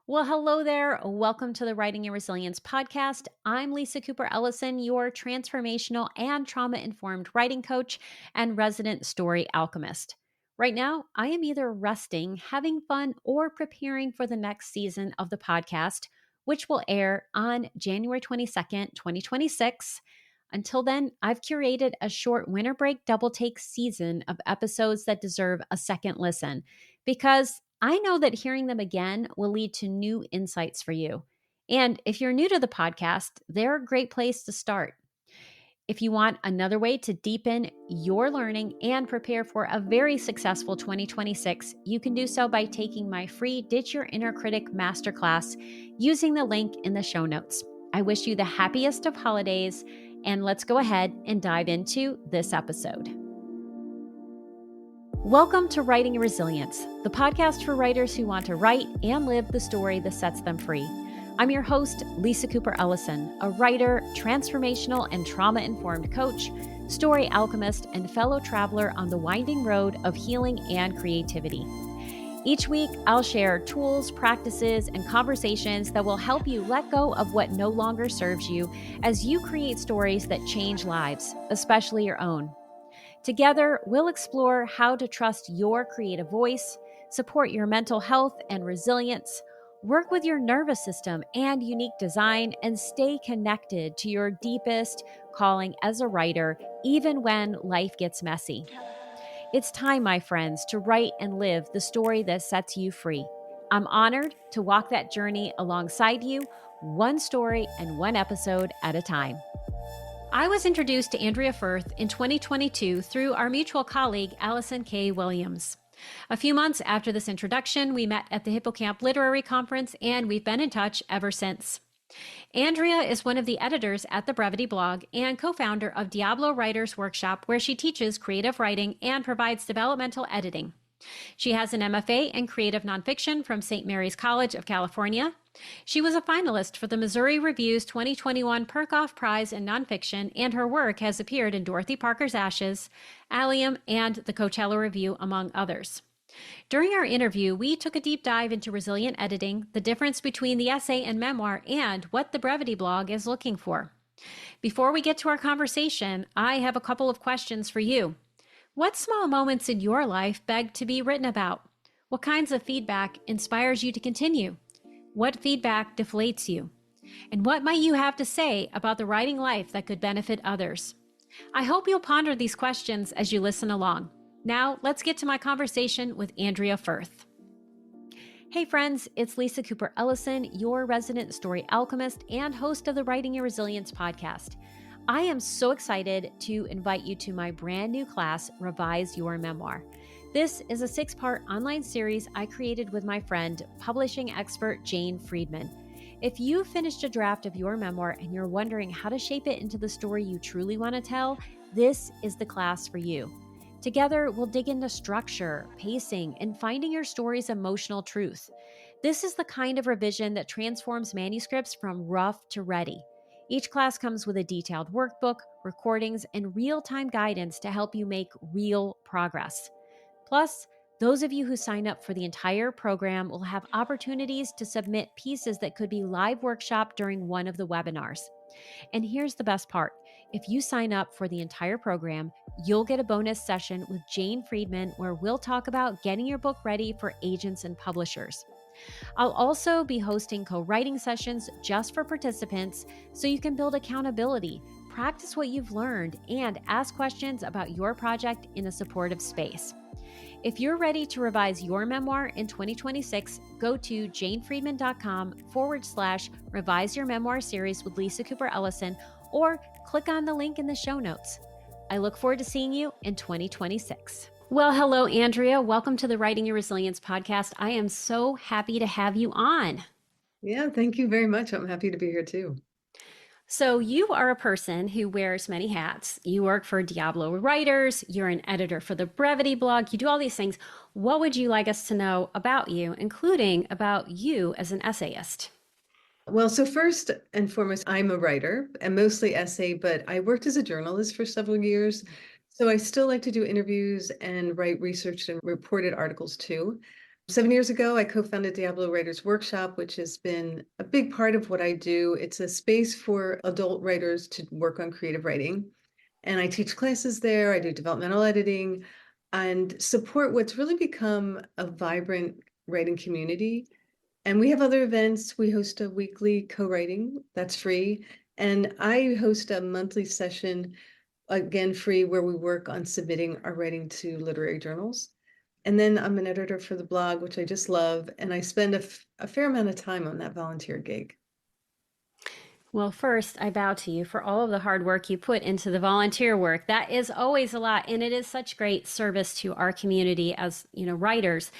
Well, hello there. Welcome to the Writing and Resilience podcast. I'm Lisa Cooper Ellison, your transformational and trauma informed writing coach and resident story alchemist. Right now, I am either resting, having fun, or preparing for the next season of the podcast, which will air on January 22nd, 2026. Until then, I've curated a short winter break double take season of episodes that deserve a second listen because I know that hearing them again will lead to new insights for you. And if you're new to the podcast, they're a great place to start. If you want another way to deepen your learning and prepare for a very successful 2026, you can do so by taking my free Ditch Your Inner Critic Masterclass using the link in the show notes. I wish you the happiest of holidays, and let's go ahead and dive into this episode. Welcome to Writing and Resilience, the podcast for writers who want to write and live the story that sets them free. I'm your host, Lisa Cooper Ellison, a writer, transformational and trauma-informed coach, story alchemist, and fellow traveler on the winding road of healing and creativity. Each week, I'll share tools, practices, and conversations that will help you let go of what no longer serves you as you create stories that change lives, especially your own. Together, we'll explore how to trust your creative voice, support your mental health and resilience, work with your nervous system and unique design, and stay connected to your deepest calling as a writer, even when life gets messy. It's time, my friends, to write and live the story that sets you free. I'm honored to walk that journey alongside you, one story and one episode at a time. I was introduced to Andrea Firth in 2022 through our mutual colleague, Allison K. Williams. A few months after this introduction, we met at the Hippocamp Literary Conference, and we've been in touch ever since. Andrea is one of the editors at the Brevity Blog and co-founder of Diablo Writers Workshop, where she teaches creative writing and provides developmental editing. She has an MFA in creative nonfiction from St. Mary's College of California. She was a finalist for the Missouri Review's 2021 Perkoff Prize in Nonfiction, and her work has appeared in Dorothy Parker's Ashes, Allium, and the Coachella Review, among others. During our interview, we took a deep dive into resilient editing, the difference between the essay and memoir, and what the Brevity Blog is looking for. Before we get to our conversation, I have a couple of questions for you. What small moments in your life beg to be written about? What kinds of feedback inspires you to continue? What feedback deflates you? And what might you have to say about the writing life that could benefit others? I hope you'll ponder these questions as you listen along. Now, let's get to my conversation with Andrea Firth. Hey friends, it's Lisa Cooper Ellison, your resident story alchemist and host of the Writing and Resilience podcast. I am so excited to invite you to my brand new class, Revise Your Memoir. This is a 6-part online series I created with my friend, publishing expert Jane Friedman. If you've finished a draft of your memoir and you're wondering how to shape it into the story you truly want to tell, this is the class for you. Together, we'll dig into structure, pacing, and finding your story's emotional truth. This is the kind of revision that transforms manuscripts from rough to ready. Each class comes with a detailed workbook, recordings, and real-time guidance to help you make real progress. Plus, those of you who sign up for the entire program will have opportunities to submit pieces that could be live workshopped during one of the webinars. And here's the best part. If you sign up for the entire program, you'll get a bonus session with Jane Friedman where we'll talk about getting your book ready for agents and publishers. I'll also be hosting co-writing sessions just for participants so you can build accountability, practice what you've learned, and ask questions about your project in a supportive space. If you're ready to revise your memoir in 2026, go to janefriedman.com/revise your memoir series with Lisa Cooper Ellison, or click on the link in the show notes. I look forward to seeing you in 2026. Well, hello, Andrea. Welcome to the Writing and Resilience podcast. I am so happy to have you on. Yeah, thank you very much. I'm happy to be here too. So you are a person who wears many hats. You work for Diablo Writers. You're an editor for the Brevity Blog. You do all these things. What would you like us to know about you, including about you as an essayist? Well, so first and foremost, I'm a writer and mostly essay, but I worked as a journalist for several years. So I still like to do interviews and write research and reported articles too. 7 years ago, I co-founded Diablo Writers Workshop, which has been a big part of what I do. It's a space for adult writers to work on creative writing. And I teach classes there. I do developmental editing and support what's really become a vibrant writing community. And we have other events. We host a weekly co-writing that's free. And I host a monthly session, again, free, where we work on submitting our writing to literary journals. And then I'm an editor for the blog, which I just love. And I spend a fair amount of time on that volunteer gig. Well, first, I bow to you for all of the hard work you put into the volunteer work. That is always a lot, and it is such great service to our community as, writers.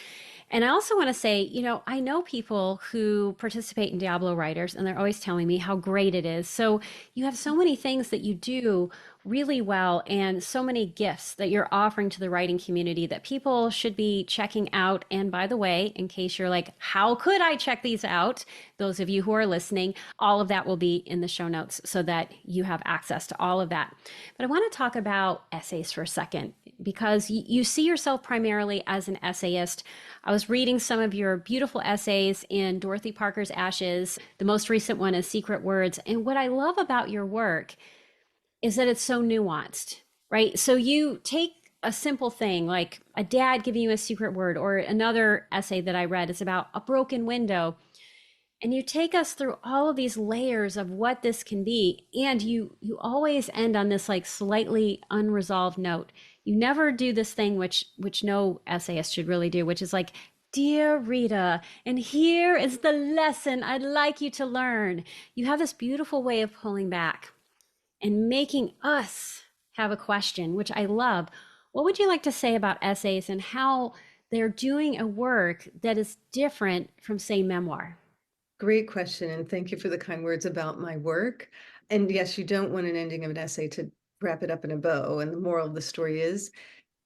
And I also want to say, I know people who participate in Diablo Writers, and they're always telling me how great it is. So you have so many things that you do really well, and so many gifts that you're offering to the writing community that people should be checking out. And by the way, in case you're like, how could I check these out? Those of you who are listening, all of that will be in the show notes so that you have access to all of that. But I want to talk about essays for a second, because you see yourself primarily as an essayist. I was reading some of your beautiful essays in Dorothy Parker's Ashes. The most recent one is Secret Words. And what I love about your work is that it's so nuanced, right? So you take a simple thing like a dad giving you a secret word, or another essay that I read is about a broken window. And you take us through all of these layers of what this can be. And you always end on this like slightly unresolved note. You never do this thing which no essayist should really do, which is like, dear Rita, and here is the lesson I'd like you to learn. You have this beautiful way of pulling back and making us have a question, which I love. What would you like to say about essays and how they're doing a work that is different from, say, memoir? Great question. And thank you for the kind words about my work. And yes, you don't want an ending of an essay to wrap it up in a bow. And the moral of the story is,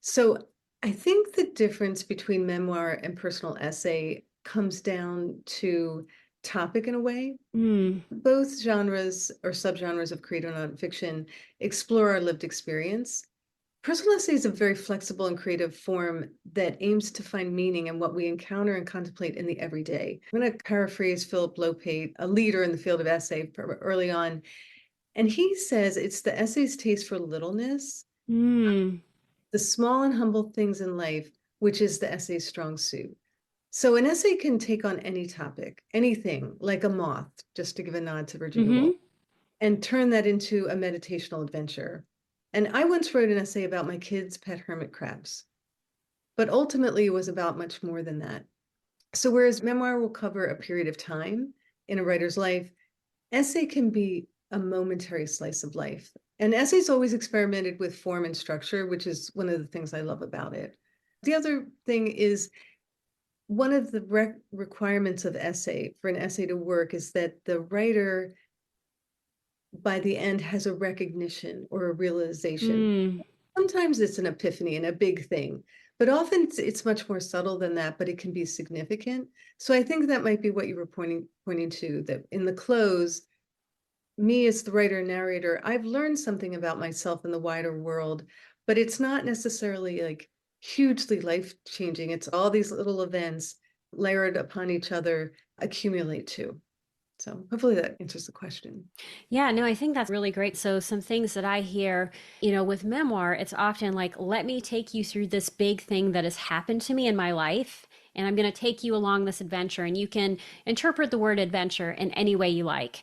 so I think the difference between memoir and personal essay comes down to topic in a way. Both genres or subgenres of creative nonfiction explore our lived experience. Personal essay is a very flexible and creative form that aims to find meaning in what we encounter and contemplate in the everyday. I'm going to paraphrase Philip Lopate, a leader in the field of essay early on. And he says it's the essay's taste for littleness, the small and humble things in life, which is the essay's strong suit. So an essay can take on any topic, anything, like a moth, just to give a nod to Virginia Woolf, and turn that into a meditational adventure. And I once wrote an essay about my kids' pet hermit crabs, but ultimately it was about much more than that. So whereas memoir will cover a period of time in a writer's life, essay can be a momentary slice of life. And essays always experimented with form and structure, which is one of the things I love about it. The other thing is, one of the requirements of essay, for an essay to work, is that the writer by the end has a recognition or a realization. Sometimes it's an epiphany and a big thing, but often it's much more subtle than that, but it can be significant. So I think that might be what you were pointing to, that in the close, me as the writer and narrator, I've learned something about myself and the wider world, but it's not necessarily like hugely life-changing. It's all these little events layered upon each other accumulate to. So hopefully that answers the question. Yeah, no, I think that's really great. So some things that I hear, with memoir, it's often like, let me take you through this big thing that has happened to me in my life. And I'm going to take you along this adventure. And you can interpret the word adventure in any way you like.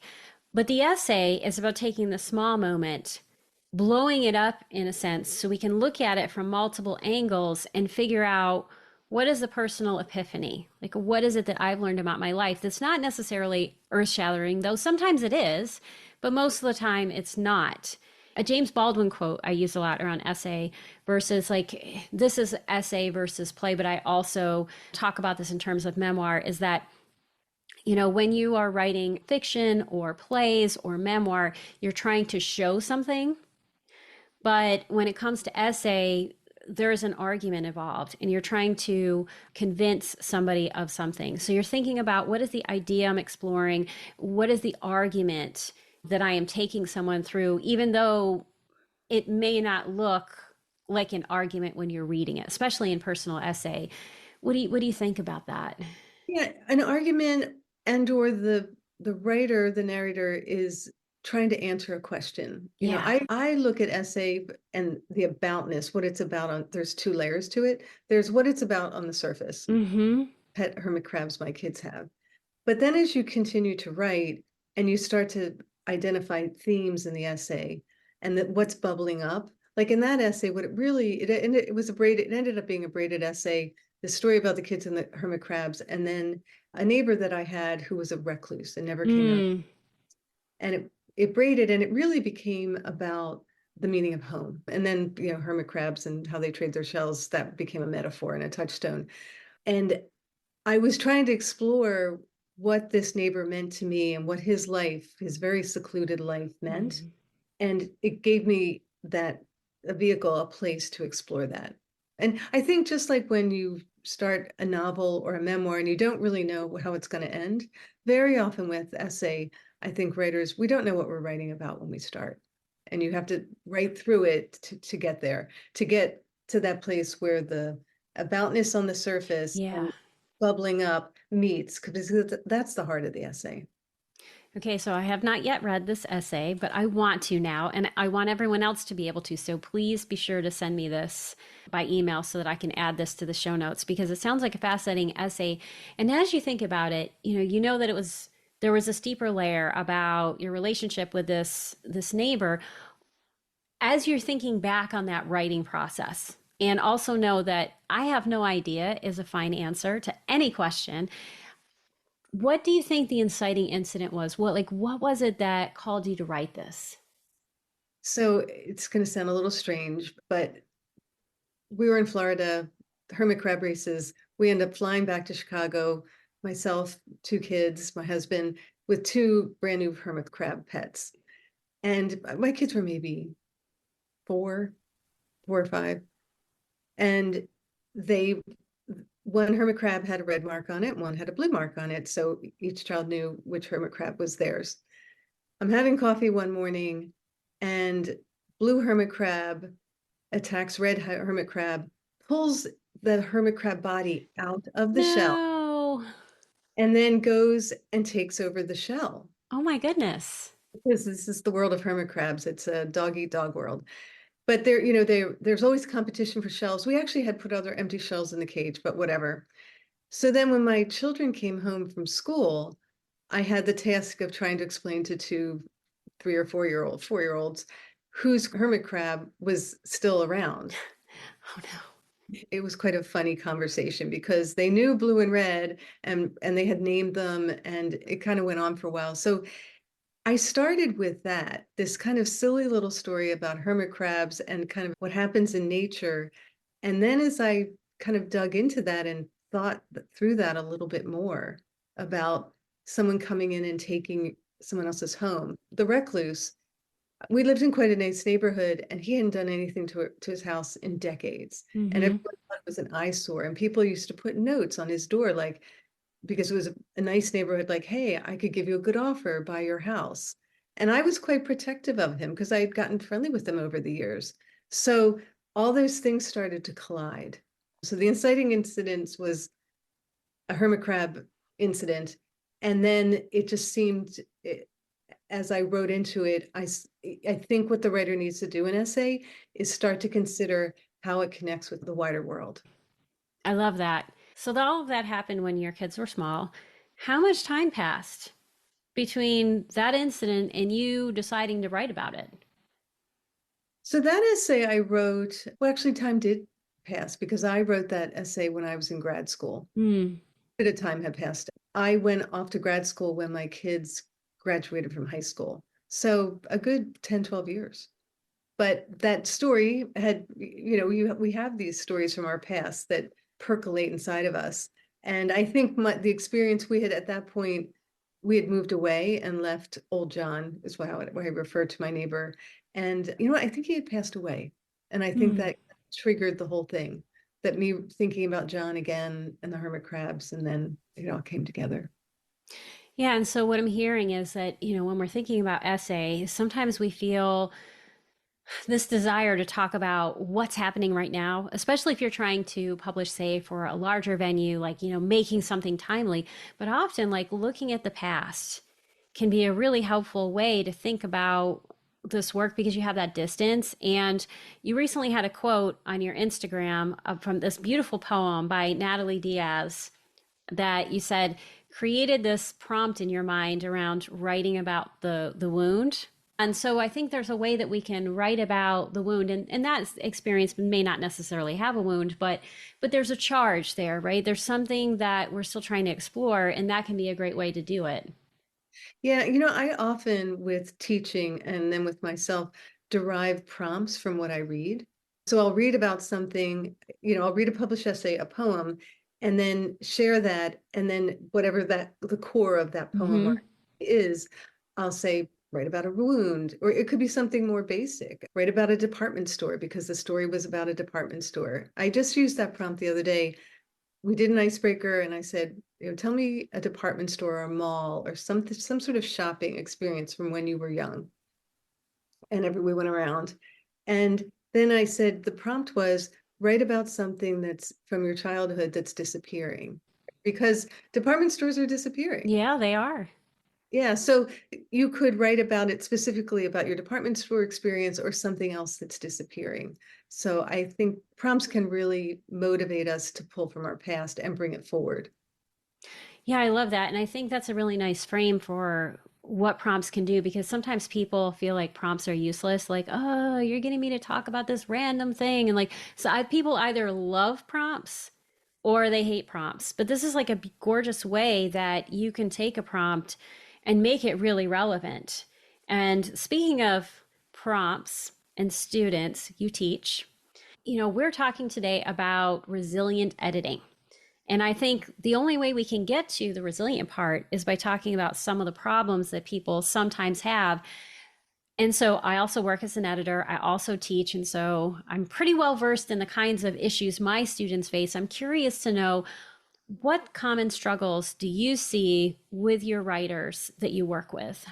But the essay is about taking the small moment, blowing it up in a sense, so we can look at it from multiple angles and figure out, what is the personal epiphany? Like, what is it that I've learned about my life that's not necessarily earth-shattering, though sometimes it is, but most of the time it's not. A James Baldwin quote I use a lot around essay versus, like, this is essay versus play, but I also talk about this in terms of memoir, is that, when you are writing fiction or plays or memoir, you're trying to show something. But when it comes to essay, there's an argument involved and you're trying to convince somebody of something. So you're thinking about, what is the idea I'm exploring? What is the argument that I am taking someone through, even though it may not look like an argument when you're reading it, especially in personal essay. What do you think about that? Yeah, an argument and or the writer, the narrator is trying to answer a question. Yeah. I look at essay and the aboutness, what it's about on there's two layers to it. There's what it's about on the surface. Mm-hmm. Pet hermit crabs my kids have. But then as you continue to write and you start to identify themes in the essay and that what's bubbling up, like in that essay, what it really it was a braided, it ended up being a braided essay, the story about the kids and the hermit crabs, and then a neighbor that I had who was a recluse and never came out. Mm. And it braided and it really became about the meaning of home. And then, hermit crabs and how they trade their shells, that became a metaphor and a touchstone. And I was trying to explore what this neighbor meant to me and what his life, his very secluded life meant. Mm. And it gave me that a vehicle, a place to explore that. And I think just like when you start a novel or a memoir and you don't really know how it's going to end, very often with essay, I think writers, we don't know what we're writing about when we start. And you have to write through it to get there, to get to that place where the aboutness on the surface Yeah. and bubbling up meets, because that's the heart of the essay. Okay, so I have not yet read this essay, but I want to now, and I want everyone else to be able to. So please be sure to send me this by email so that I can add this to the show notes because it sounds like a fascinating essay. And as you think about it, you know that there was a steeper layer about your relationship with this neighbor. As you're thinking back on that writing process, and also know that I have no idea is a fine answer to any question. What do you think the inciting incident was? What was it that called you to write this? So it's going to sound a little strange, but we were in Florida, hermit crab races. We end up flying back to Chicago, myself, two kids, my husband, with two brand new hermit crab pets. And my kids were maybe 4 or 5. And they, one hermit crab had a red mark on it, one had a blue mark on it. So each child knew which hermit crab was theirs. I'm having coffee one morning and blue hermit crab attacks red hermit crab, pulls the hermit crab body out of the shell, No. and then goes and takes over the shell. Oh my goodness. Because this is the world of hermit crabs. It's a dog eat dog world. But there's always competition for shells. We actually had put other empty shells in the cage, but whatever. So then when my children came home from school, I had the task of trying to explain to two 3 or 4 year olds whose hermit crab was still around. Oh no. It was quite a funny conversation because they knew blue and red and they had named them and it kind of went on for a while. So I started with that, this kind of silly little story about hermit crabs and kind of what happens in nature. And then as I kind of dug into that and thought through that a little bit more about someone coming in and taking someone else's home, the recluse, we lived in quite a nice neighborhood and he hadn't done anything to his house in decades. And Mm-hmm. everyone thought it was an eyesore. And people used to put notes on his door, like, because it was a nice neighborhood, like, hey, I could give you a good offer, buy your house. And I was quite protective of him because I had gotten friendly with him over the years. So all those things started to collide. So the inciting incidents was a hermit crab incident. And then it just seemed, as I wrote into it, I think what the writer needs to do in essay is start to consider how it connects with the wider world. I love that. So all of that happened when your kids were small. How much time passed between that incident and you deciding to write about it? So that essay I wrote, well, actually, time did pass because I wrote that essay when I was in grad school. Hmm. A bit of time had passed. I went off to grad school when my kids graduated from high school. So a good 10, 12 years. But that story had, we have these stories from our past that percolate inside of us. And I think the experience we had at that point, we had moved away and left old John, is how I referred to my neighbor. And you know what? I think he had passed away. And I think Hmm. that triggered the whole thing, that me thinking about John again and the hermit crabs, and then it all came together. Yeah, and so what I'm hearing is that, when we're thinking about essay, sometimes we feel this desire to talk about what's happening right now, especially if you're trying to publish, say, for a larger venue, like, making something timely. But often, like, looking at the past can be a really helpful way to think about this work because you have that distance. And you recently had a quote on your Instagram from this beautiful poem by Natalie Diaz that you said created this prompt in your mind around writing about the wound. And so I think there's a way that we can write about the wound, and that experience may not necessarily have a wound, but there's a charge there, right? There's something that we're still trying to explore, and that can be a great way to do it. Yeah, I often with teaching and then with myself derive prompts from what I read. So I'll read about something, I'll read a published essay, a poem, and then share that. And then whatever the core of that poem or Mm-hmm. is, I'll say, write about a wound, or it could be something more basic. Write about a department store because the story was about a department store. I just used that prompt the other day. We did an icebreaker and I said, tell me a department store or a mall or some sort of shopping experience from when you were young. And we went around. And then I said, the prompt was write about something that's from your childhood that's disappearing because department stores are disappearing. Yeah, they are. Yeah, so you could write about it specifically about your department store experience or something else that's disappearing. So I think prompts can really motivate us to pull from our past and bring it forward. Yeah, I love that. And I think that's a really nice frame for what prompts can do because sometimes people feel like prompts are useless. Like, oh, you're getting me to talk about this random thing. And like, people either love prompts or they hate prompts. But this is like a gorgeous way that you can take a prompt and make it really relevant. And speaking of prompts and students, you teach, we're talking today about resilient editing. And I think the only way we can get to the resilient part is by talking about some of the problems that people sometimes have. And so I also work as an editor. I also teach. And so I'm pretty well versed in the kinds of issues my students face. I'm curious to know what common struggles do you see with your writers that you work with?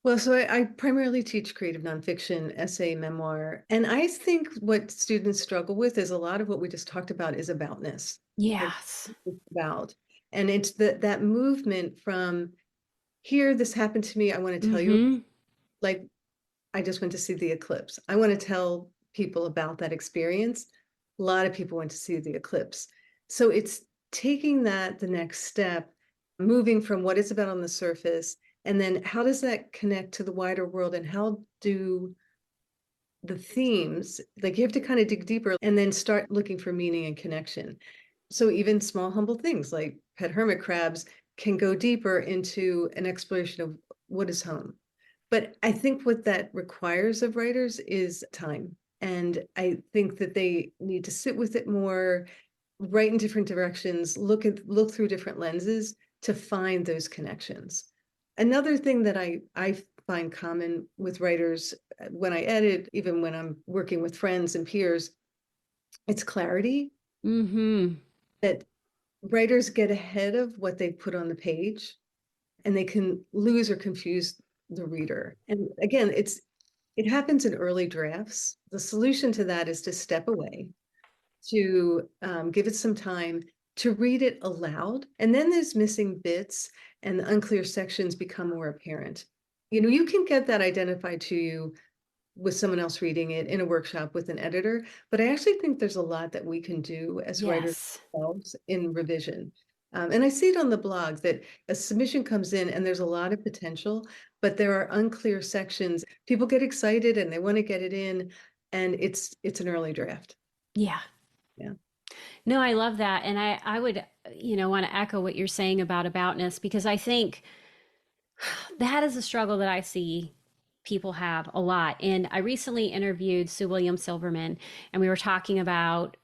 Well, so I primarily teach creative nonfiction, essay, memoir. And I think what students struggle with is a lot of what we just talked about is aboutness. Like Yes. it's about. And it's that movement from here, this happened to me. I want to tell you, Mm-hmm. like, I just went to see the eclipse. I want to tell people about that experience. A lot of people went to see the eclipse. So it's taking that the next step, moving from what it's about on the surface, and then how does that connect to the wider world, and how do the themes, like you have to kind of dig deeper and then start looking for meaning and connection. So even small, humble things like pet hermit crabs can go deeper into an exploration of what is home. But I think what that requires of writers is time. And I think that they need to sit with it more, write in different directions, look through different lenses to find those connections. Another thing that I find common with writers when I edit, even when I'm working with friends and peers, it's clarity. Mm-hmm. That writers get ahead of what they put on the page and they can lose or confuse the reader. And again, it happens in early drafts. The solution to that is to step away, to give it some time, to read it aloud. And then there's missing bits and the unclear sections become more apparent. You can get that identified to you with someone else reading it in a workshop with an editor, but I actually think there's a lot that we can do as writers Yes. ourselves in revision. And I see it on the blog that a submission comes in and there's a lot of potential, but there are unclear sections. People get excited and they want to get it in, and it's an early draft. Yeah. Yeah. No, I love that. And I would, want to echo what you're saying about aboutness because I think that is a struggle that I see people have a lot. And I recently interviewed Sue William Silverman and we were talking about,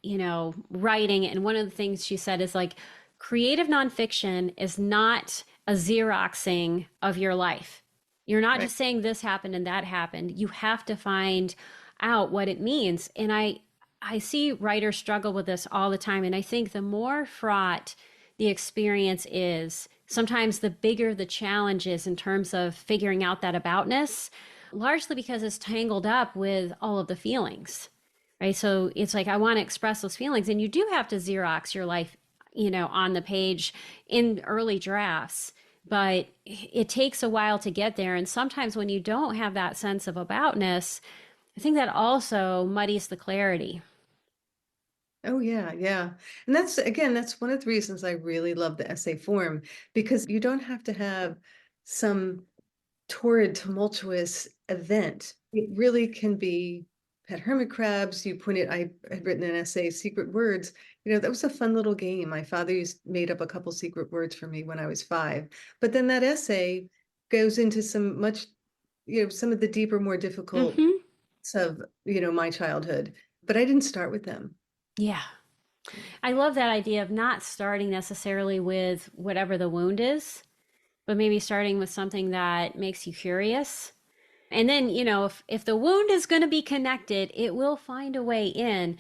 writing. And one of the things she said is like, creative nonfiction is not a Xeroxing of your life. You're not Right. just saying this happened and that happened. You have to find out what it means. And I see writers struggle with this all the time. And I think the more fraught the experience is, sometimes the bigger the challenge is in terms of figuring out that aboutness. largely because it's tangled up with all of the feelings, right? So it's like, I want to express those feelings. And you do have to Xerox your life, on the page in early drafts, but it takes a while to get there. And sometimes when you don't have that sense of aboutness, I think that also muddies the clarity. Oh yeah, yeah. And that's again, that's one of the reasons I really love the essay form, because you don't have to have some torrid, tumultuous event. It really can be pet hermit crabs. You pointed, I had written an essay, secret words. That was a fun little game. My father made up a couple secret words for me when I was 5. But then that essay goes into some of the deeper, more difficult Mm-hmm. of, my childhood. But I didn't start with them. Yeah. I love that idea of not starting necessarily with whatever the wound is, but maybe starting with something that makes you curious. And then, if the wound is going to be connected, it will find a way in,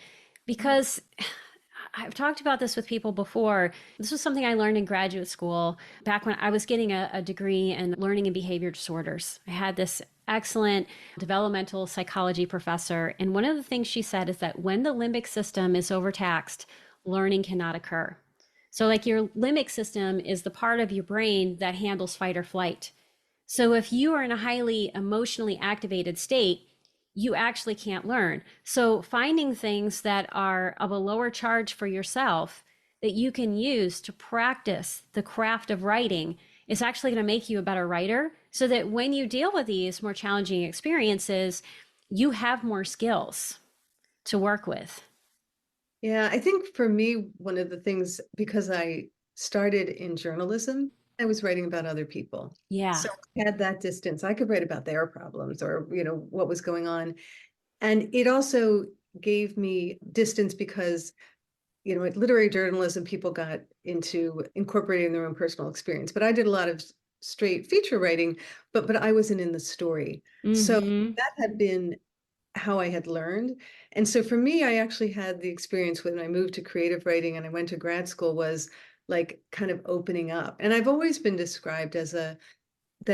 because I've talked about this with people before. This was something I learned in graduate school back when I was getting a degree in learning and behavior disorders. I had this excellent developmental psychology professor. And one of the things she said is that when the limbic system is overtaxed, learning cannot occur. So, like, your limbic system is the part of your brain that handles fight or flight. So if you are in a highly emotionally activated state, you actually can't learn. So finding things that are of a lower charge for yourself that you can use to practice the craft of writing is actually going to make you a better writer, so that when you deal with these more challenging experiences, you have more skills to work with. Yeah, I think for me, one of the things, because I started in journalism, I was writing about other people. Yeah. So I had that distance. I could write about their problems or, what was going on. And it also gave me distance because, at literary journalism, people got into incorporating their own personal experience. But I did a lot of straight feature writing, but I wasn't in the story. So Mm-hmm. that had been how I had learned. And so for me, I actually had the experience when I moved to creative writing and I went to grad school, was like kind of opening up. And I've always been described as that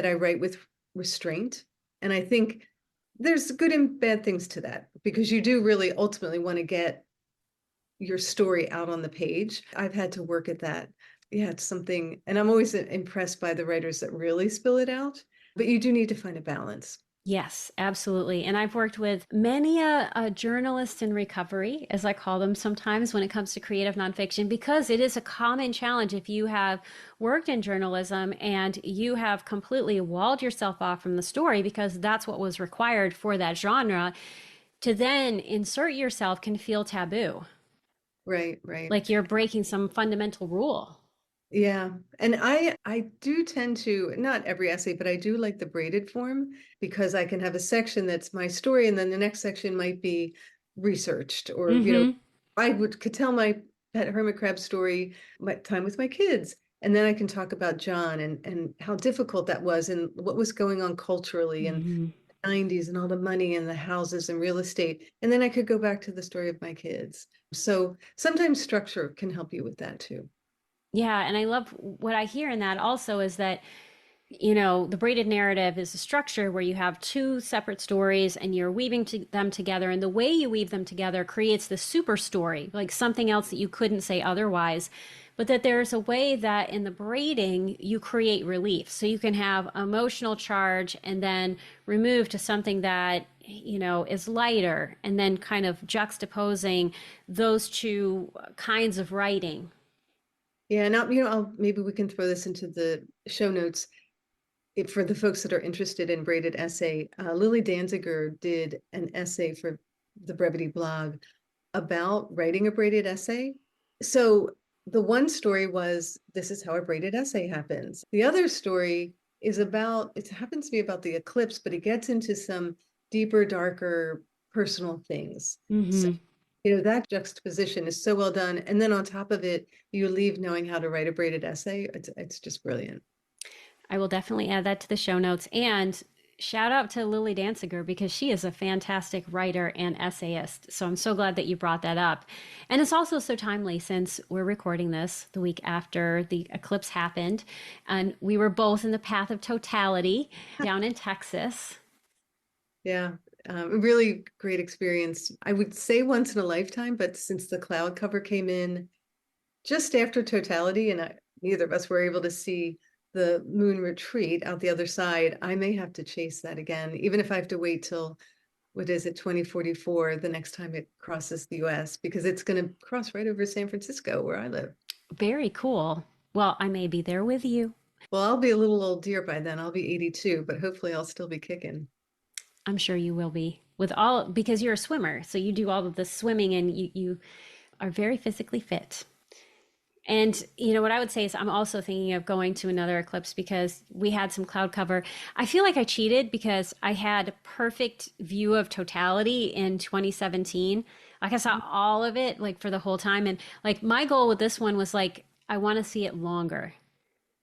I write with restraint. And I think there's good and bad things to that, because you do really ultimately want to get your story out on the page. I've had to work at that. Yeah, it's something, and I'm always impressed by the writers that really spill it out, but you do need to find a balance. Yes, absolutely. And I've worked with many a journalist in recovery, as I call them sometimes, when it comes to creative nonfiction, because it is a common challenge if you have worked in journalism and you have completely walled yourself off from the story because that's what was required for that genre. To then insert yourself can feel taboo, Right, right. like you're breaking some fundamental rule. Yeah. And I do tend to, not every essay, but I do like the braided form, because I can have a section that's my story and then the next section might be researched, or, Mm-hmm. could tell my pet hermit crab story, my time with my kids. And then I can talk about John and how difficult that was and what was going on culturally and Mm-hmm. 90s and all the money and the houses and real estate. And then I could go back to the story of my kids. So sometimes structure can help you with that too. Yeah, and I love what I hear in that also is that the braided narrative is a structure where you have two separate stories and you're them together. And the way you weave them together creates the super story, like something else that you couldn't say otherwise. But that there's a way that in the braiding, you create relief. So you can have emotional charge and then remove to something that, is lighter, and then kind of juxtaposing those two kinds of writing. Yeah, now, maybe we can throw this into the show notes. For the folks that are interested in braided essay, Lily Danziger did an essay for the Brevity blog about writing a braided essay. So the one story was, this is how a braided essay happens. The other story is it happens to be about the eclipse, but it gets into some deeper, darker personal things. So, Mm-hmm. that juxtaposition is so well done. And then on top of it, you leave knowing how to write a braided essay. It's just brilliant. I will definitely add that to the show notes. And shout out to Lily Danziger because she is a fantastic writer and essayist. So I'm so glad that you brought that up. And it's also so timely since we're recording this the week after the eclipse happened. And we were both in the path of totality down in Texas. Yeah. A really great experience. I would say once in a lifetime, but since the cloud cover came in just after totality, and neither of us were able to see the moon retreat out the other side, I may have to chase that again, even if I have to wait till, what is it, 2044, the next time it crosses the US, because it's going to cross right over San Francisco, where I live. Very cool. Well, I may be there with you. Well, I'll be a little old dear by then. I'll be 82, but hopefully I'll still be kicking. I'm sure you will be with all because you're a swimmer. So you do all of the swimming and you are very physically fit. And you know what I would say is I'm also thinking of going to another eclipse because we had some cloud cover. I feel like I cheated because I had a perfect view of totality in 2017. Like I saw all of it like for the whole time, and like my goal with this one was like I want to see it longer.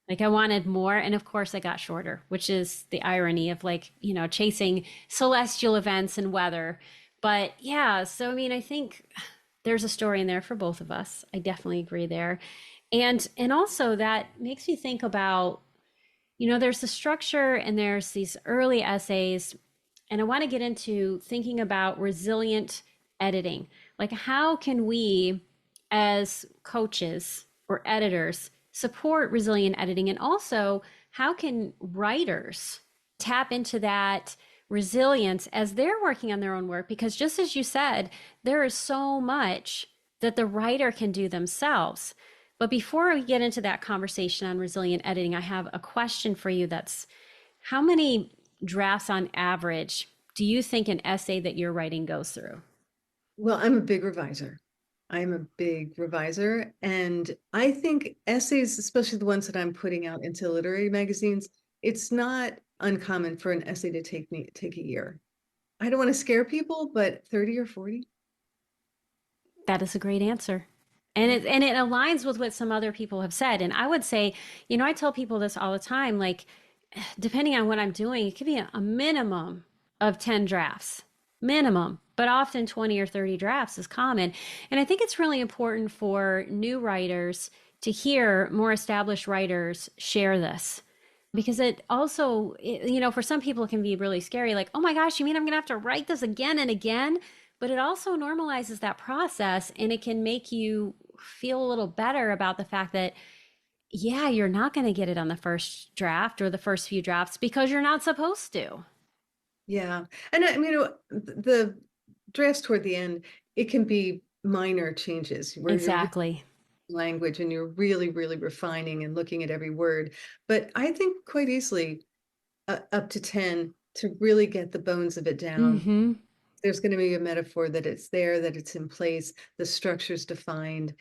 Like I wanted more, and of course I got shorter, which is the irony of like, you know, chasing celestial events and weather. But yeah, so I mean, I think there's a story in there for both of us. I definitely agree there. And also that makes me think about, you know, there's the structure and there's these early essays, and I want to get into thinking about resilient editing. Like how can we as coaches or editors support resilient editing, and also how can writers tap into that resilience as they're working on their own work, because just as you said, there is so much that the writer can do themselves. But before we get into that conversation on resilient editing, I have a question for you. That's how many drafts on average do you think an essay that you're writing goes through? Well, I'm a big reviser. I'm a big reviser. And I think essays, especially the ones that I'm putting out into literary magazines, it's not uncommon for an essay to take a year. I don't want to scare people, but 30 or 40. That is a great answer. And it aligns with what some other people have said. And I would say, you know, I tell people this all the time, like depending on what I'm doing, it could be a minimum of 10 drafts. Minimum, but often 20 or 30 drafts is common. And I think it's really important for new writers to hear more established writers share this, because it also, you know, for some people it can be really scary, like, oh my gosh, you mean I'm gonna have to write this again and again? But it also normalizes that process, and it can make you feel a little better about the fact that yeah, you're not going to get it on the first draft or the first few drafts because you're not supposed to. Yeah. And I mean, the drafts toward the end, it can be minor changes where you're Exactly. language and you're really, really refining and looking at every word. But I think quite easily up to 10 to really get the bones of it down. Mm-hmm. There's going to be a metaphor that it's there, that it's in place, the structure's defined,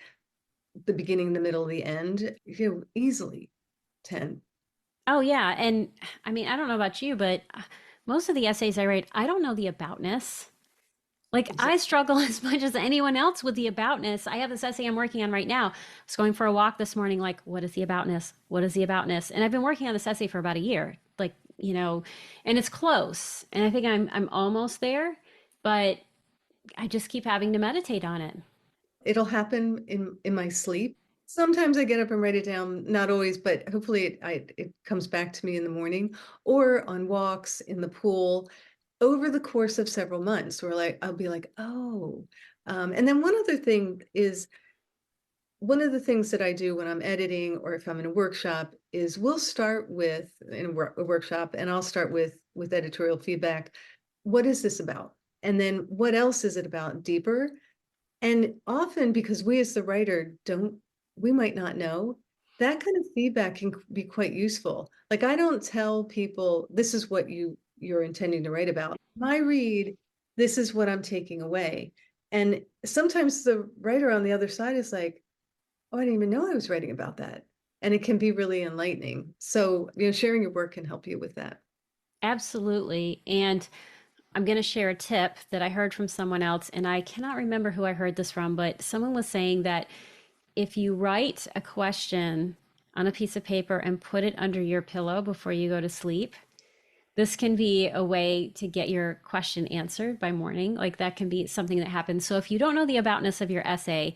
the beginning, the middle, the end, easily 10. Oh, yeah. And I mean, I don't know about you, but most of the essays I write, I don't know the aboutness. Like, I Exactly. struggle as much as anyone else with the aboutness. I have this essay I'm working on right now. I was going for a walk this morning, like, what is the aboutness? What is the aboutness? And I've been working on this essay for about a year, like, you know, and it's close. And I think I'm almost there, but I just keep having to meditate on it. It'll happen in my sleep. Sometimes I get up and write it down, not always, but hopefully it comes back to me in the morning or on walks in the pool over the course of several months, where like I'll be like, oh. And then one other thing is, one of the things that I do when I'm editing or if I'm in a workshop is we'll start with in a workshop, and I'll start with editorial feedback. What is this about? And then what else is it about deeper? And often, because we as the writer don't, we might not know, that kind of feedback can be quite useful. Like I don't tell people this is what you're intending to write about. My read, this is what I'm taking away. And sometimes the writer on the other side is like, oh, I didn't even know I was writing about that. And it can be really enlightening. So, sharing your work can help you with that. Absolutely. And I'm going to share a tip that I heard from someone else, and I cannot remember who I heard this from, but someone was saying that if you write a question on a piece of paper and put it under your pillow before you go to sleep, this can be a way to get your question answered by morning. Like that can be something that happens. So if you don't know the aboutness of your essay,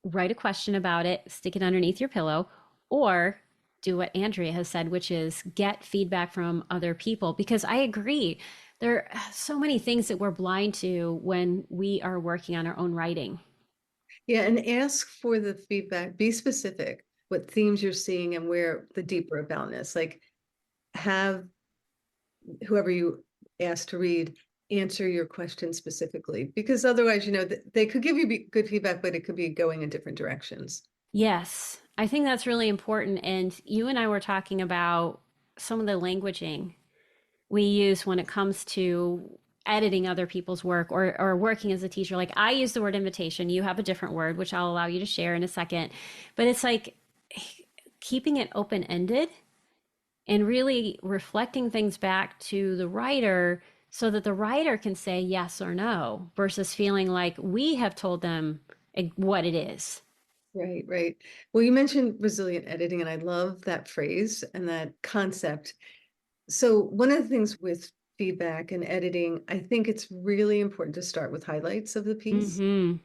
write a question about it, stick it underneath your pillow, or do what Andrea has said, which is get feedback from other people. Because I agree, There are so many things that we're blind to when we are working on our own writing. Yeah, and ask for the feedback. Be specific what themes you're seeing and where the deeper aboutness. Like have whoever you ask to read answer your question specifically, because otherwise, they could give you good feedback, but it could be going in different directions. Yes, I think that's really important. And you and I were talking about some of the languaging we use when it comes to editing other people's work or working as a teacher. Like I use the word invitation. You have a different word, which I'll allow you to share in a second. But it's like keeping it open ended and really reflecting things back to the writer so that the writer can say yes or no versus feeling like we have told them what it is. Right, right. Well, you mentioned resilient editing, and I love that phrase and that concept. So one of the things with feedback and editing, I think it's really important to start with highlights of the piece. Mm-hmm.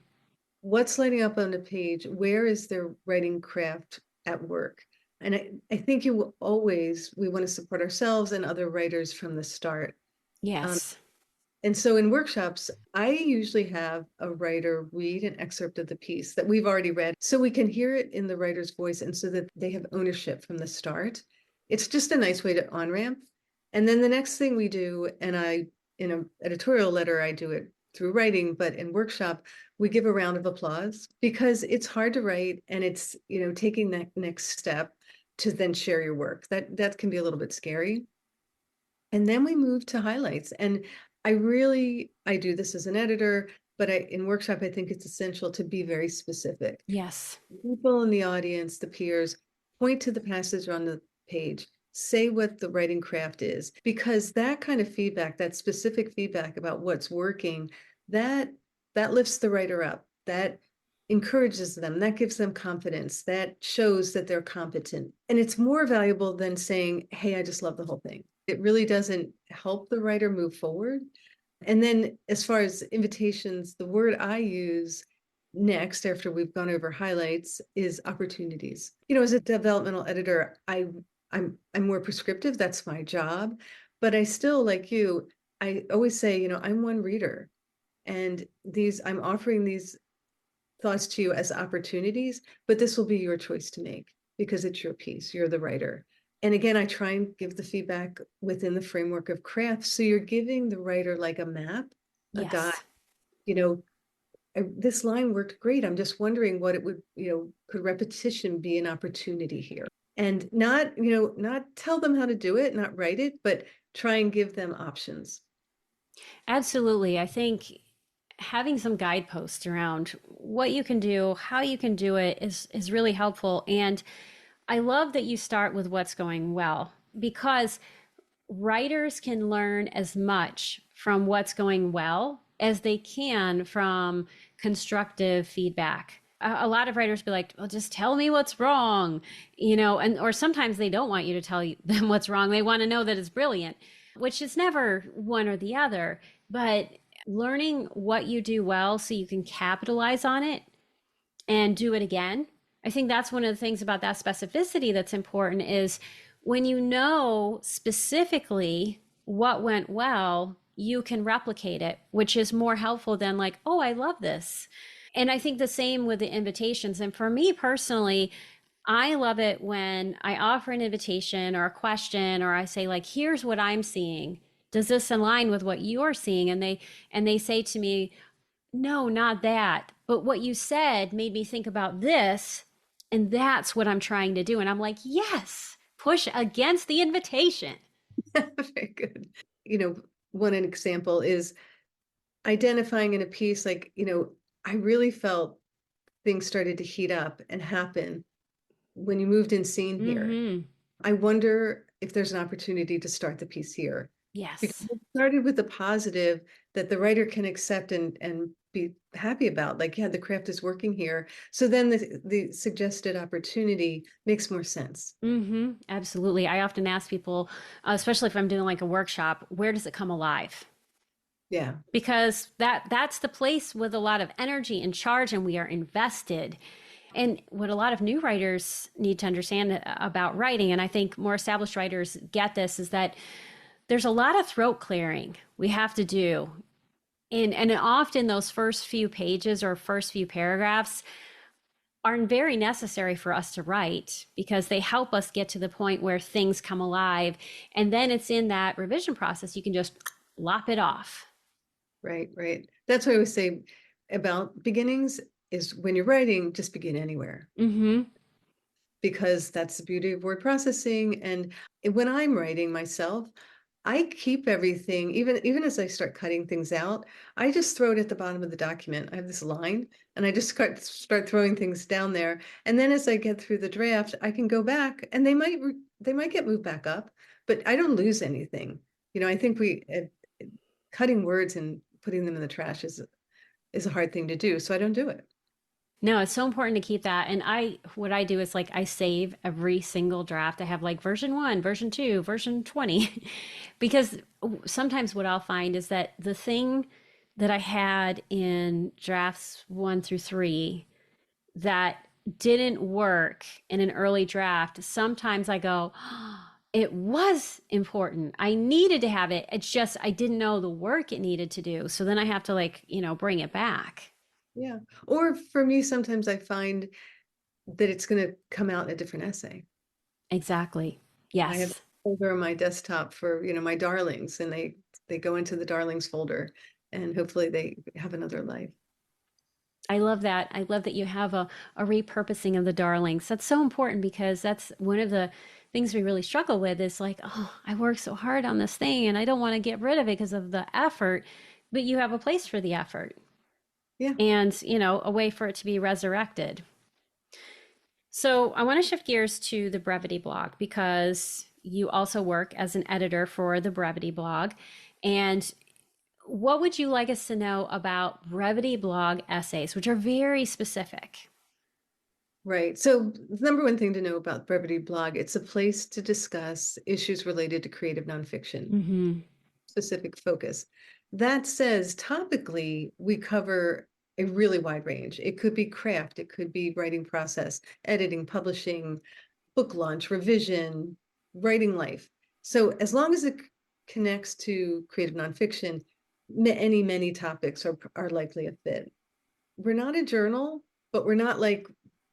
What's lighting up on the page? Where is their writing craft at work? And I think you will always, we want to support ourselves and other writers from the start. Um, Yes. and so in workshops, I usually have a writer read an excerpt of the piece that we've already read so we can hear it in the writer's voice and so that they have ownership from the start. It's just a nice way to on-ramp. And then the next thing we do, and in an editorial letter, I do it through writing, but in workshop, we give a round of applause because it's hard to write and it's, taking that next step to then share your work. That can be a little bit scary. And then we move to highlights. And I do this as an editor, but in workshop, I think it's essential to be very specific. Yes. People in the audience, the peers, point to the passage on the page, say what the writing craft is, because that kind of feedback, that specific feedback about what's working, that lifts the writer up. That encourages them, that gives them confidence, that shows that they're competent. And it's more valuable than saying, hey, I just love the whole thing. It really doesn't help the writer move forward. And then as far as invitations, the word I use next after we've gone over highlights is opportunities. As a developmental editor, I'm more prescriptive. That's my job. But I still, like you, I always say, I'm one reader. And I'm offering these thoughts to you as opportunities, but this will be your choice to make because it's your piece. You're the writer. And again, I try and give the feedback within the framework of craft. So you're giving the writer like a map, a guide, Yes. you know, this line worked great. I'm just wondering what it would, could repetition be an opportunity here? And not tell them how to do it, not write it, but try and give them options. Absolutely. I think having some guideposts around what you can do, how you can do it is really helpful. And I love that you start with what's going well because writers can learn as much from what's going well as they can from constructive feedback. A lot of writers be like, well, just tell me what's wrong, and or sometimes they don't want you to tell them what's wrong. They want to know that it's brilliant, which is never one or the other. But learning what you do well so you can capitalize on it and do it again. I think that's one of the things about that specificity that's important is when you know specifically what went well, you can replicate it, which is more helpful than like, oh, I love this. And I think the same with the invitations. And for me personally, I love it when I offer an invitation or a question or I say like, here's what I'm seeing. Does this align with what you're seeing? And they say to me, no, not that. But what you said made me think about this. And that's what I'm trying to do. And I'm like, yes, push against the invitation. Very good. One example is identifying in a piece, like, I really felt things started to heat up and happen when you moved in scene here. Mm-hmm. I wonder if there's an opportunity to start the piece here. Because Yes. it started with the positive that the writer can accept and be happy about. Like, yeah, the craft is working here. So then the suggested opportunity makes more sense. Mm-hmm. Absolutely. I often ask people, especially if I'm doing like a workshop, where does it come alive? Yeah. Because that's the place with a lot of energy and charge and we are invested. And what a lot of new writers need to understand about writing, and I think more established writers get this, is that There's a lot of throat clearing we have to do. And often those first few pages or first few paragraphs are very necessary for us to write because they help us get to the point where things come alive. And then it's in that revision process, you can just lop it off. Right, right. That's what I always say about beginnings is when you're writing, just begin anywhere. Mm-hmm. Because that's the beauty of word processing. And when I'm writing myself, I keep everything, even as I start cutting things out, I just throw it at the bottom of the document. I have this line and I just start throwing things down there. And then as I get through the draft, I can go back and they might get moved back up, but I don't lose anything. I think cutting words and putting them in the trash is a hard thing to do. So I don't do it. No, it's so important to keep that. And what I do is like I save every single draft. I have like version 1, version 2, version 20. Because sometimes what I'll find is that the thing that I had in drafts 1 through 3 that didn't work in an early draft, sometimes I go, oh, it was important. I needed to have it. It's just I didn't know the work it needed to do. So then I have to bring it back. Yeah. Or for me, sometimes I find that it's going to come out in a different essay. Exactly. I have a Yes. folder on my desktop for, my darlings, and they go into the darlings folder, and hopefully they have another life. I love that. I love that you have a repurposing of the darlings. That's so important because that's one of the things we really struggle with is like, oh, I worked so hard on this thing and I don't want to get rid of it because of the effort, but you have a place for the effort Yeah. and, a way for it to be resurrected. So I want to shift gears to the Brevity blog because you also work as an editor for the Brevity blog. And what would you like us to know about Brevity blog essays, which are very specific? Right. So the number one thing to know about Brevity Blog, it's a place to discuss issues related to creative nonfiction, Mm-hmm. specific focus. That says, topically, we cover a really wide range. It could be craft, it could be writing process, editing, publishing, book launch, revision, writing life. So as long as it connects to creative nonfiction, many topics are likely a fit. We're not a journal, but we're not like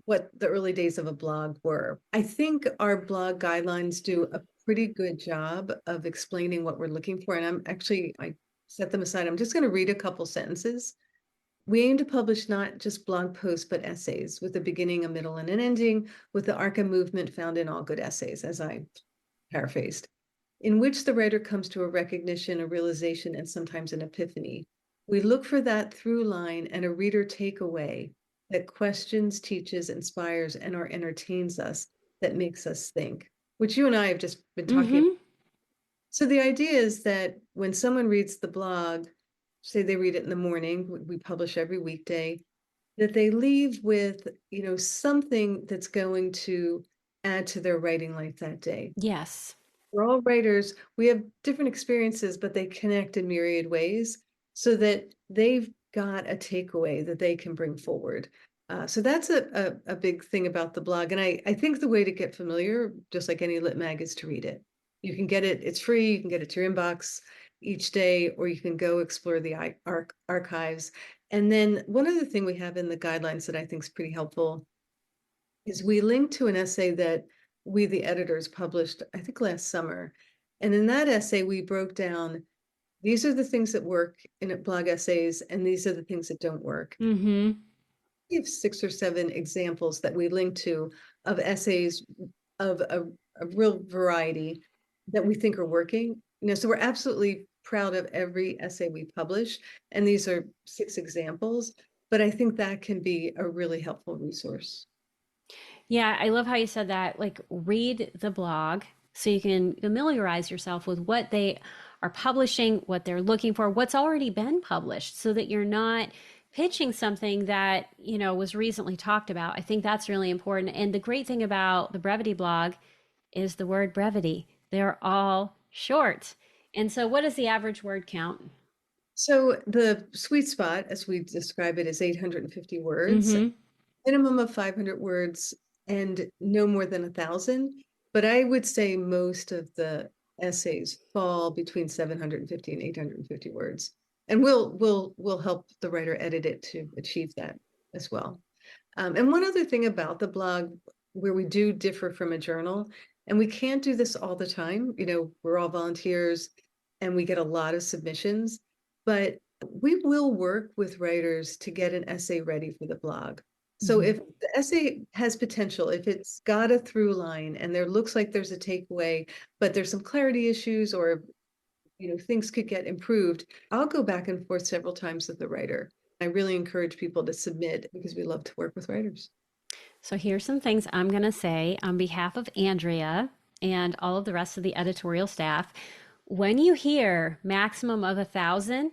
what the early days of a blog were. I think our blog guidelines do a pretty good job of explaining what we're looking for. And I set them aside. I'm just going to read a couple sentences. We aim to publish not just blog posts, but essays with a beginning, a middle, and an ending, with the arc and movement found in all good essays, as I paraphrased, in which the writer comes to a recognition, a realization, and sometimes an epiphany. We look for that through line and a reader takeaway that questions, teaches, inspires, and/or entertains us, that makes us think, which you and I have just been talking about. Mm-hmm. So the idea is that when someone reads the blog, say they read it in the morning, we publish every weekday, that they leave with, something that's going to add to their writing life that day. Yes. We're all writers. We have different experiences, but they connect in myriad ways so that they've got a takeaway that they can bring forward. So that's a big thing about the blog. And I think the way to get familiar, just like any lit mag, is to read it. You can get it, it's free, you can get it to your inbox each day, or you can go explore the archives. And then one other thing we have in the guidelines that I think is pretty helpful is we link to an essay that we, the editors, published, I think last summer. And in that essay, we broke down, these are the things that work in blog essays, and these are the things that don't work. Mm-hmm. We have 6 or 7 examples that we link to of essays of a real variety that we think are working. So we're absolutely proud of every essay we publish, and these are 6 examples, but I think that can be a really helpful resource. Yeah, I love how you said that. Like, read the blog so you can familiarize yourself with what they are publishing, what they're looking for, what's already been published, so that you're not pitching something that, was recently talked about. I think that's really important. And the great thing about the Brevity blog is the word brevity. They're all short. And so, what is the average word count? So the sweet spot, as we describe it, is 850 words, Mm-hmm. minimum of 500 words, and no more than 1,000. But I would say most of the essays fall between 750 and 850 words. And we'll help the writer edit it to achieve that as well. And one other thing about the blog where we do differ from a journal, and we can't do this all the time, we're all volunteers and we get a lot of submissions, but we will work with writers to get an essay ready for the blog. So if the essay has potential, if it's got a through line and there looks like there's a takeaway, but there's some clarity issues or things could get improved, I'll go back and forth several times with the writer. I really encourage people to submit because we love to work with writers. So here's some things I'm going to say on behalf of Andrea and all of the rest of the editorial staff. When you hear maximum of 1,000,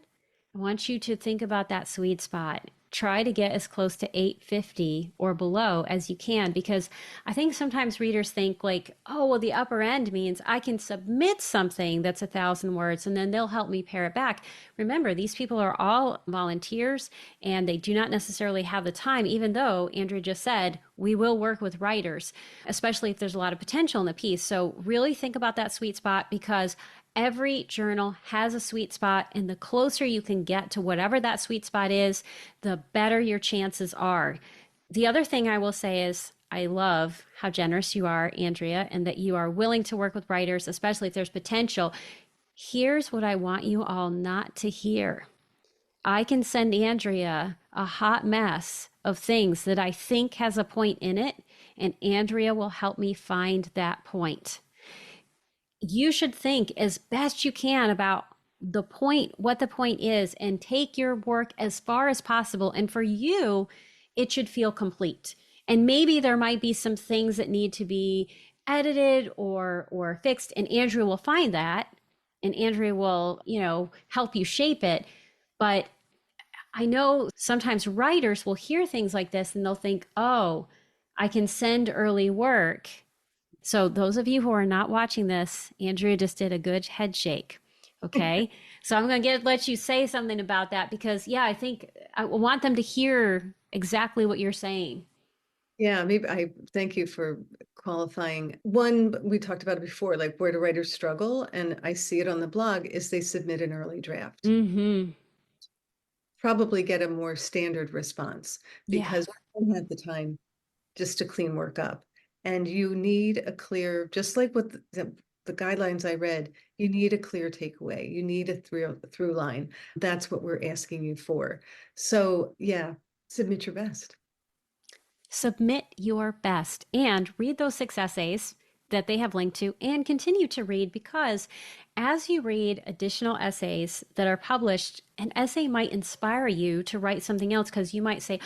I want you to think about that sweet spot. Try to get as close to 850 or below as you can, because I think sometimes readers think like, oh, well, the upper end means I can submit something that's 1,000 words and then they'll help me pare it back. Remember, these people are all volunteers and they do not necessarily have the time, even though Andrea just said, we will work with writers, especially if there's a lot of potential in the piece. So really think about that sweet spot, because every journal has a sweet spot, and the closer you can get to whatever that sweet spot is, the better your chances are. The other thing I will say is I love how generous you are, Andrea, and that you are willing to work with writers, especially if there's potential. Here's what I want you all not to hear. I can send Andrea a hot mess of things that I think has a point in it, and Andrea will help me find that point. You should think as best you can about the point, what the point is, and take your work as far as possible. And for you, it should feel complete. And maybe there might be some things that need to be edited or fixed, and Andrea will find that, and Andrea will, help you shape it. But I know sometimes writers will hear things like this and they'll think, oh, I can send early work. So those of you who are not watching this, Andrea just did a good head shake. Okay. So I'm going to let you say something about that, because I think I want them to hear exactly what you're saying. Yeah, maybe I thank you for qualifying. One, we talked about it before, like where do writers struggle? And I see it on the blog is they submit an early draft. Mm-hmm. Probably get a more standard response Yeah. because we don't have the time just to clean work up. And you need a clear, just like with the guidelines I read, you need a clear takeaway. You need a through line. That's what we're asking you for. So yeah, submit your best. Submit your best and read those 6 essays that they have linked to, and continue to read, because as you read additional essays that are published, an essay might inspire you to write something else, because you might say,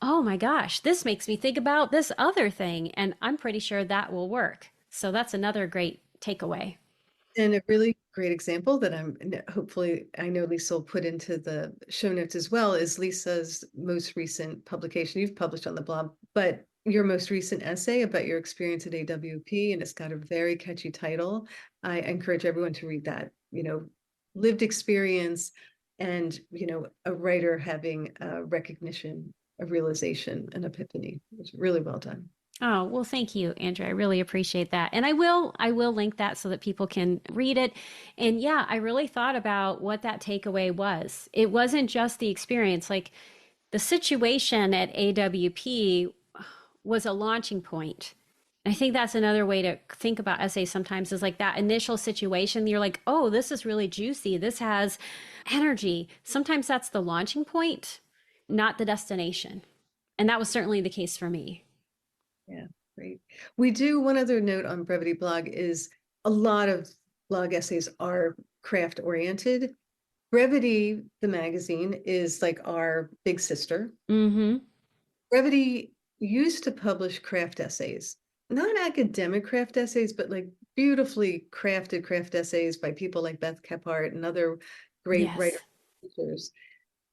oh my gosh, this makes me think about this other thing, and I'm pretty sure that will work. So that's another great takeaway. And a really great example that hopefully I know Lisa will put into the show notes as well is Lisa's most recent publication. You've published on the blog, but your most recent essay about your experience at AWP, and it's got a very catchy title. I encourage everyone to read that. Lived experience and, a writer having a recognition, a realization, an epiphany. It's really well done. Oh, well, thank you, Andrea. I really appreciate that. And I will link that so that people can read it. And I really thought about what that takeaway was. It wasn't just the experience, like the situation at AWP was a launching point. I think that's another way to think about essays sometimes, is like that initial situation. You're like, oh, this is really juicy. This has energy. Sometimes that's the launching point, not the destination. And that was certainly the case for me. Yeah, great. We do, one other note on Brevity Blog is a lot of blog essays are craft oriented. Brevity, the magazine, is like our big sister. Mm-hmm. Brevity used to publish craft essays, not academic craft essays, but like beautifully crafted craft essays by people like Beth Kephart and other great Yes. writers.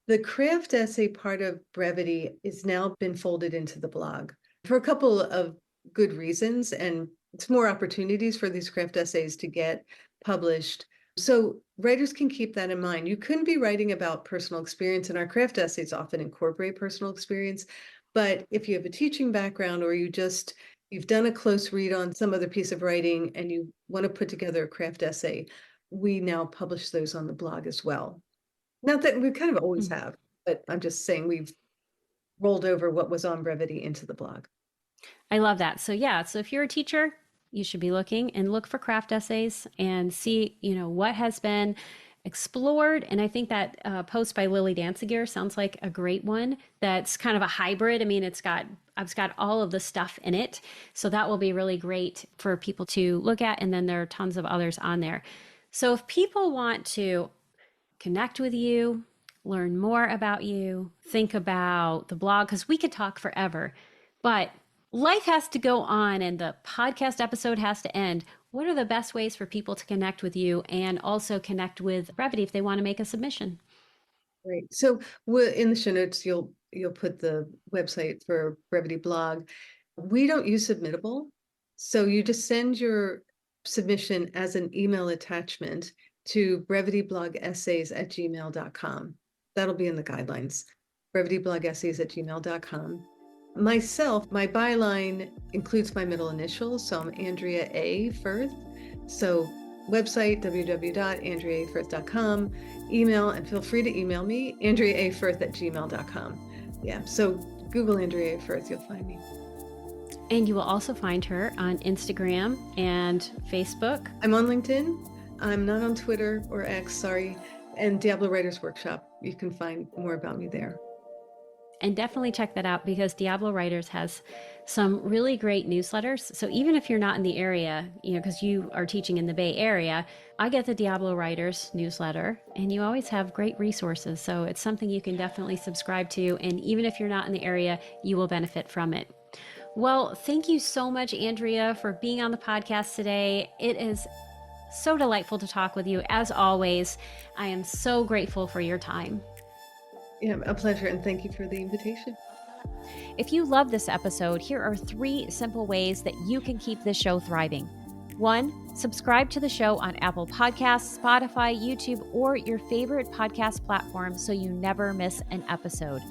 The craft essay part of Brevity is now been folded into the blog for a couple of good reasons, and it's more opportunities for these craft essays to get published. So writers can keep that in mind. You couldn't be writing about personal experience, and our craft essays often incorporate personal experience. But if you have a teaching background or you just you've done a close read on some other piece of writing and you want to put together a craft essay, we now publish those on the blog as well. Not that we kind of always Mm. have, but I'm just saying we've rolled over what was on Brevity into the blog. I love that. So yeah, so if you're a teacher, you should be looking and look for craft essays and see, what has been explored. And I think that post by Lily Danziger sounds like a great one. That's kind of a hybrid. I mean, I've got all of the stuff in it, so that will be really great for people to look at. And then there are tons of others on there. So if people want to connect with you, learn more about you, think about the blog, because we could talk forever, but life has to go on and the podcast episode has to end. What are the best ways for people to connect with you and also connect with Brevity if they want to make a submission? Right. So in the show notes, you'll put the website for Brevity Blog. We don't use Submittable. So you just send your submission as an email attachment to brevityblogessays@gmail.com. That'll be in the guidelines. brevityblogessays@gmail.com. Myself, my byline includes my middle initials. So I'm Andrea A. Firth. So website, www.andreafirth.com, email, and feel free to email me, andreafirth@gmail.com. Yeah, so Google Andrea Firth, you'll find me. And you will also find her on Instagram and Facebook. I'm on LinkedIn. I'm not on Twitter or X, sorry. And Diablo Writers Workshop. You can find more about me there. And definitely check that out because Diablo Writers has some really great newsletters. So even if you're not in the area, because you are teaching in the Bay Area, I get the Diablo Writers newsletter and you always have great resources. So it's something you can definitely subscribe to. And even if you're not in the area, you will benefit from it. Well, thank you so much, Andrea, for being on the podcast today. It is so delightful to talk with you. As always, I am so grateful for your time. Yeah, a pleasure, and thank you for the invitation. If you love this episode, here are 3 simple ways that you can keep this show thriving. 1, subscribe to the show on Apple Podcasts, Spotify, YouTube, or your favorite podcast platform so you never miss an episode.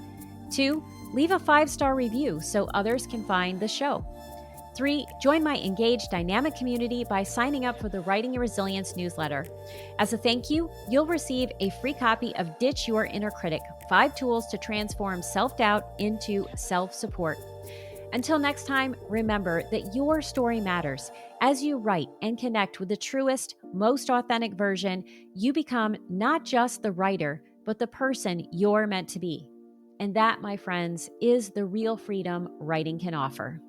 2, leave a 5-star review so others can find the show. 3, join my engaged dynamic community by signing up for the Writing Your Resilience newsletter. As a thank you, you'll receive a free copy of Ditch Your Inner Critic, 5 tools to transform self-doubt into self-support. Until next time, remember that your story matters. As you write and connect with the truest, most authentic version, you become not just the writer, but the person you're meant to be. And that, my friends, is the real freedom writing can offer.